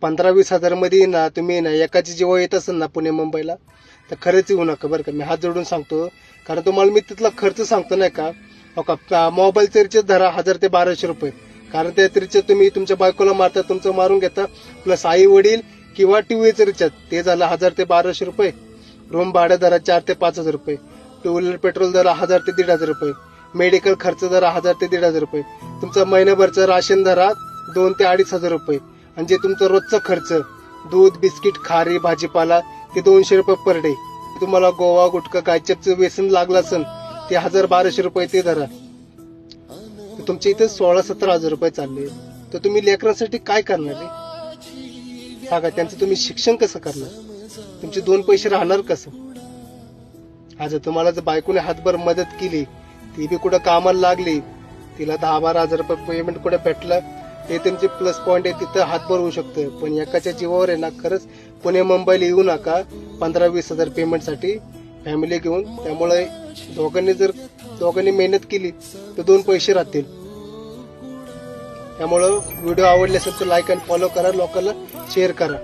15-20 हजारमध्ये ना तुम्ही ना एकाची जेव्हा येत असेल ना पुणे मुंबईला, तर खरंच येऊ नका बरं का. मी हात जोडून सांगतो, कारण तुम्हाला मी तिथला खर्च सांगतो नाही का. हो का, मोबाईलचे रिचार्ज धरा 1000 ते 1200 रुपये, कारण त्या रिचार्ज तुम्ही तुमच्या बायकोला मारता, तुमचं मारून घेता, प्लस आई वडील किंवा टीव्हीचं रिचार्ज ते झालं 1000 ते 1200 रुपये. रूम भाडं धरा 4 ते 5000 रुपये. टू व्हीलर पेट्रोल धरा 1000 ते 1500 रुपये. मेडिकल खर्च धरा 1000 ते 1500 रुपये. तुमचं महिन्याभरचं राशन धरा 2 ते 2500 रुपये. आणि जे तुमचं रोजचं खर्च, दूध, बिस्किट, खारी, भाजीपाला, ते 200 रुपये पर डे. तुम्हाला गोवा, गुटखा, गायचपचं व्यसन लागलं असेल ते 1000-1200 रुपये ते धरा. तर तुमच्या इथे 16-17 हजार रुपये चालले. तर तुम्ही लेकरांसाठी काय करणार रे सांगा. त्यांचं तुम्ही शिक्षण कसं करणार, तुमचे 2 पैसे राहणार कसं. आज तुम्हाला जर बायकोने हातभर मदत केली, ती बी कुठं कामाला लागली, तिला 10-12 हजार रुपये पेमेंट कुठे भेटलं, ते तुमचे प्लस पॉईंट आहे, तिथं हातभर होऊ शकतं. पण एकाच्या जीवावर आहे ना, खरंच पुणे मुंबईला येऊ नका 15-20 हजार पेमेंटसाठी फॅमिली घेऊन. त्यामुळे दोघांनी मेहनत केली तर 2 पैसे राहतील. त्यामुळं व्हिडिओ आवडले असेल तर लाईक आणि फॉलो करा, लोकांना शेअर करा.